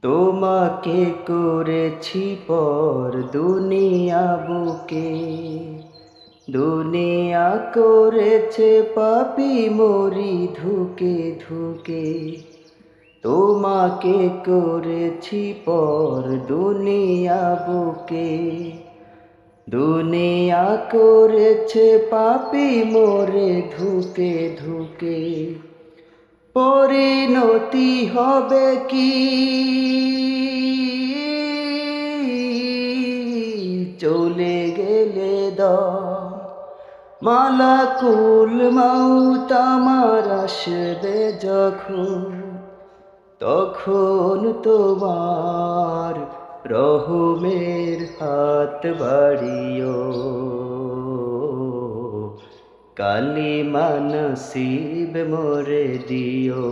তোমাকে করেছি পর দুনিয়া বুকে, দুনিয়া করেছে পাপী মরি ধুকে ধুকে। তোমাকে করেছি পর দুনিয়া বুকে, দুনিয়া করেছে পাপী মোরে ধুকে ধুকে। পরিণতি হবে কি চলে গেলে দম, মালাকুল মাউত আমার আসবে যখন, তখন তোমার রহমের হাত বাড়িও, কালিমা নসিব মোরে দিও।